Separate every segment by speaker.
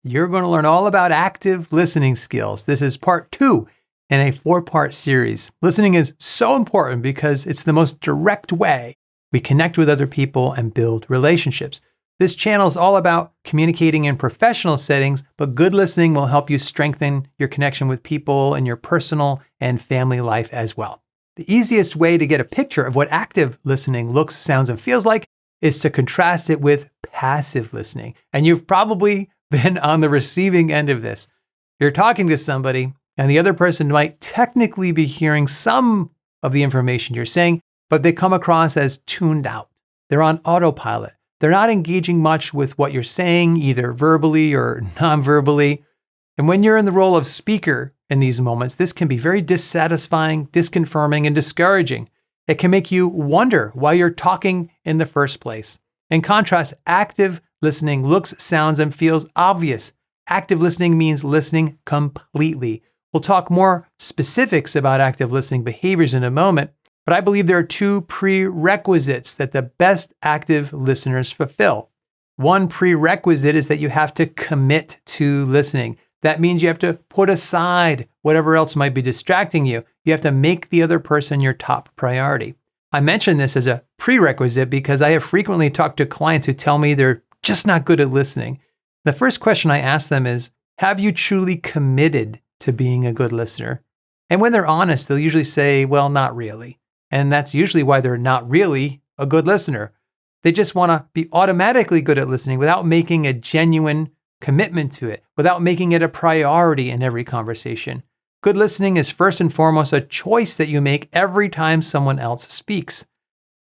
Speaker 1: you're going to learn all about active listening skills. This is part 2 in a 4-part series. Listening is so important because it's the most direct way we connect with other people and build relationships. This channel is all about communicating in professional settings, but good listening will help you strengthen your connection with people in your personal and family life as well. The easiest way to get a picture of what active listening looks, sounds, and feels like is to contrast it with passive listening. And you've probably been on the receiving end of this. You're talking to somebody, and the other person might technically be hearing some of the information you're saying, but they come across as tuned out. They're on autopilot. They're not engaging much with what you're saying, either verbally or non-verbally. And when you're in the role of speaker in these moments, this can be very dissatisfying, disconfirming, and discouraging. It can make you wonder why you're talking in the first place. In contrast, active listening looks, sounds, and feels obvious. Active listening means listening completely. We'll talk more specifics about active listening behaviors in a moment, but I believe there are 2 prerequisites that the best active listeners fulfill. One prerequisite is that you have to commit to listening. That means you have to put aside whatever else might be distracting you. You have to make the other person your top priority. I mention this as a prerequisite because I have frequently talked to clients who tell me they're just not good at listening. The first question I ask them is, have you truly committed to being a good listener? And when they're honest, they'll usually say, well, not really. And that's usually why they're not really a good listener. They just want to be automatically good at listening without making a genuine commitment to it, without making it a priority in every conversation. Good listening is first and foremost a choice that you make every time someone else speaks.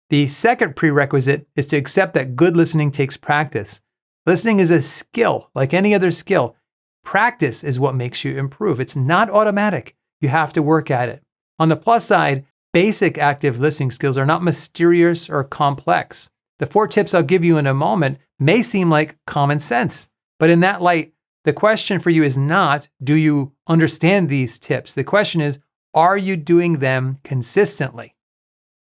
Speaker 1: The second prerequisite is to accept that good listening takes practice. Listening is a skill, like any other skill. Practice is what makes you improve. It's not automatic. You have to work at it. On the plus side, basic active listening skills are not mysterious or complex. The 4 tips I'll give you in a moment may seem like common sense, but in that light, the question for you is not, do you understand these tips? The question is, are you doing them consistently?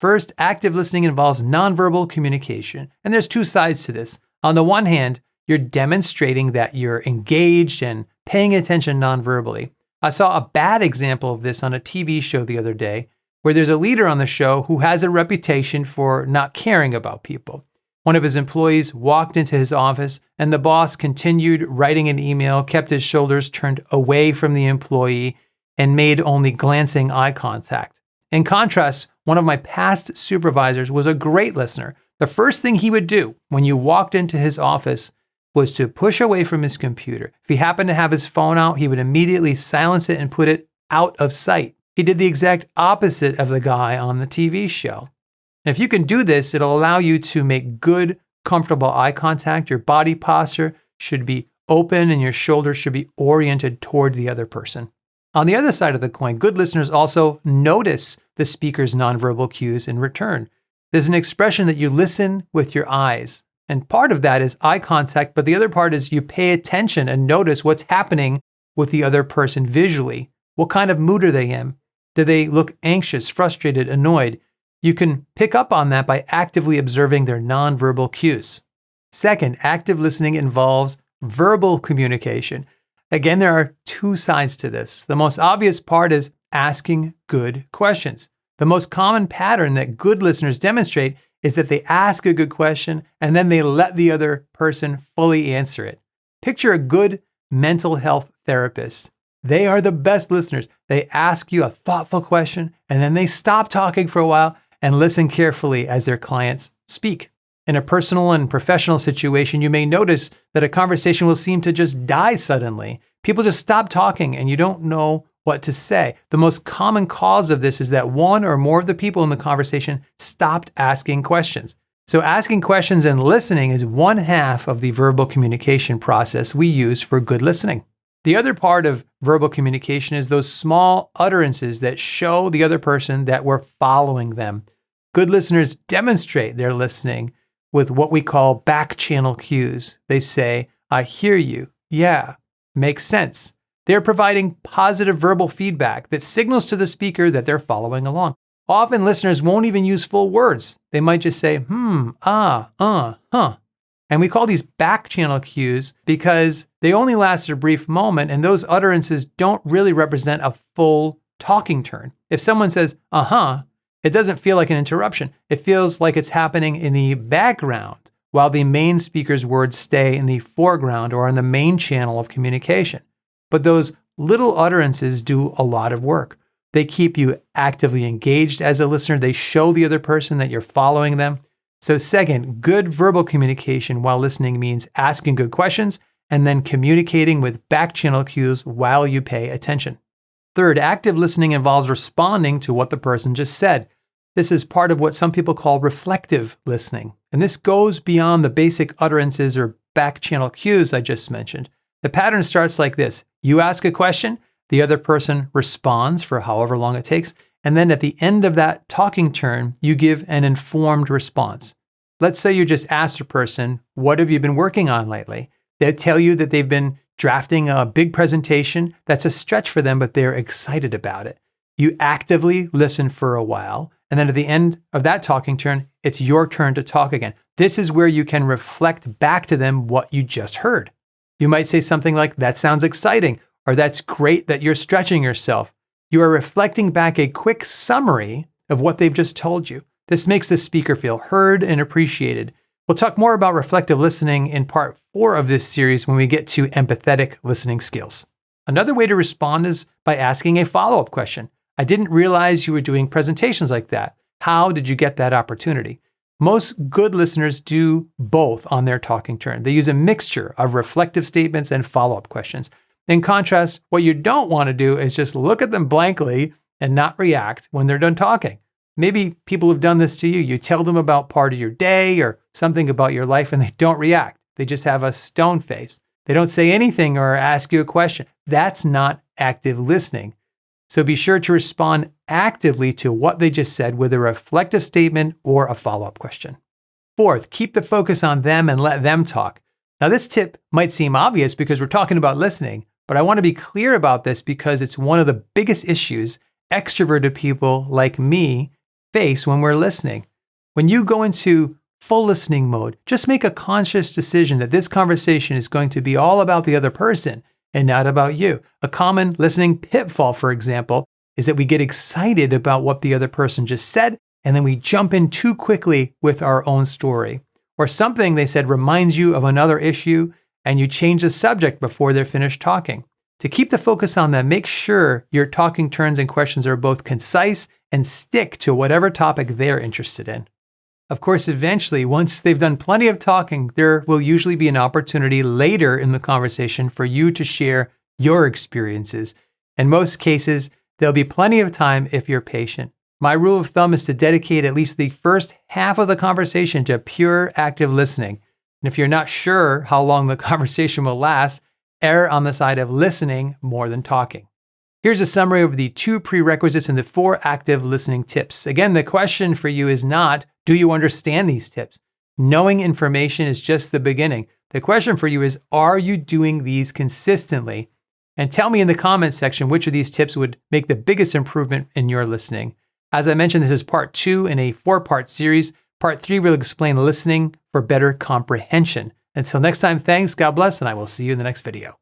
Speaker 1: First, active listening involves nonverbal communication, and there's 2 sides to this. On the one hand, you're demonstrating that you're engaged and paying attention nonverbally. I saw a bad example of this on a TV show the other day, where there's a leader on the show who has a reputation for not caring about people. One of his employees walked into his office, and the boss continued writing an email, kept his shoulders turned away from the employee, and made only glancing eye contact. In contrast, one of my past supervisors was a great listener. The first thing he would do when you walked into his office was to push away from his computer. If he happened to have his phone out, he would immediately silence it and put it out of sight. He did the exact opposite of the guy on the TV show. And if you can do this, it'll allow you to make good, comfortable eye contact. Your body posture should be open and your shoulders should be oriented toward the other person. On the other side of the coin, good listeners also notice the speaker's nonverbal cues in return. There's an expression that you listen with your eyes. And part of that is eye contact, but the other part is you pay attention and notice what's happening with the other person visually. What kind of mood are they in? Do they look anxious, frustrated, annoyed? You can pick up on that by actively observing their nonverbal cues. Second, active listening involves verbal communication. Again, there are 2 sides to this. The most obvious part is asking good questions. The most common pattern that good listeners demonstrate is that they ask a good question and then they let the other person fully answer it. Picture a good mental health therapist. They are the best listeners. They ask you a thoughtful question and then they stop talking for a while and listen carefully as their clients speak. In a personal and professional situation, you may notice that a conversation will seem to just die suddenly. People just stop talking and you don't know what to say. The most common cause of this is that one or more of the people in the conversation stopped asking questions. So asking questions and listening is one half of the verbal communication process we use for good listening. The other part of verbal communication is those small utterances that show the other person that we're following them. Good listeners demonstrate their listening with what we call back channel cues. They say, I hear you. Yeah, makes sense. They're providing positive verbal feedback that signals to the speaker that they're following along. Often listeners won't even use full words. They might just say, huh. And we call these back channel cues because they only last a brief moment, and those utterances don't really represent a full talking turn. If someone says, it doesn't feel like an interruption. It feels like it's happening in the background while the main speaker's words stay in the foreground or on the main channel of communication. But those little utterances do a lot of work. They keep you actively engaged as a listener. They show the other person that you're following them. So second, good verbal communication while listening means asking good questions and then communicating with back channel cues while you pay attention. Third, active listening involves responding to what the person just said. This is part of what some people call reflective listening. And this goes beyond the basic utterances or back channel cues I just mentioned. The pattern starts like this. You ask a question, the other person responds for however long it takes, and then at the end of that talking turn, you give an informed response. Let's say you just ask a person, what have you been working on lately? They tell you that they've been drafting a big presentation. That's a stretch for them, but they're excited about it. You actively listen for a while, and then at the end of that talking turn, it's your turn to talk again. This is where you can reflect back to them what you just heard. You might say something like, that sounds exciting, or that's great that you're stretching yourself. You are reflecting back a quick summary of what they've just told you. This makes the speaker feel heard and appreciated. We'll talk more about reflective listening in part 4 of this series when we get to empathetic listening skills. Another way to respond is by asking a follow-up question. I didn't realize you were doing presentations like that. How did you get that opportunity? Most good listeners do both on their talking turn. They use a mixture of reflective statements and follow-up questions. In contrast, what you don't want to do is just look at them blankly and not react when they're done talking. Maybe people have done this to you. You tell them about part of your day or something about your life and they don't react. They just have a stone face. They don't say anything or ask you a question. That's not active listening. So be sure to respond actively to what they just said with a reflective statement or a follow-up question. Fourth, keep the focus on them and let them talk. Now, this tip might seem obvious because we're talking about listening, but I want to be clear about this because it's one of the biggest issues extroverted people like me face when we're listening. When you go into full listening mode, just make a conscious decision that this conversation is going to be all about the other person and not about you. A common listening pitfall, for example, is that we get excited about what the other person just said, and then we jump in too quickly with our own story. Or something they said reminds you of another issue, and you change the subject before they're finished talking. To keep the focus on them, make sure your talking turns and questions are both concise and stick to whatever topic they're interested in. Of course, eventually, once they've done plenty of talking, there will usually be an opportunity later in the conversation for you to share your experiences. In most cases, there'll be plenty of time if you're patient. My rule of thumb is to dedicate at least the first half of the conversation to pure active listening. And if you're not sure how long the conversation will last, err on the side of listening more than talking. Here's a summary of the 2 prerequisites and the 4 active listening tips. Again, the question for you is not, do you understand these tips? Knowing information is just the beginning. The question for you is, are you doing these consistently? And tell me in the comments section which of these tips would make the biggest improvement in your listening. As I mentioned, this is part 2 in a 4-part series. Part 3 will explain listening for better comprehension. Until next time, thanks, God bless, and I will see you in the next video.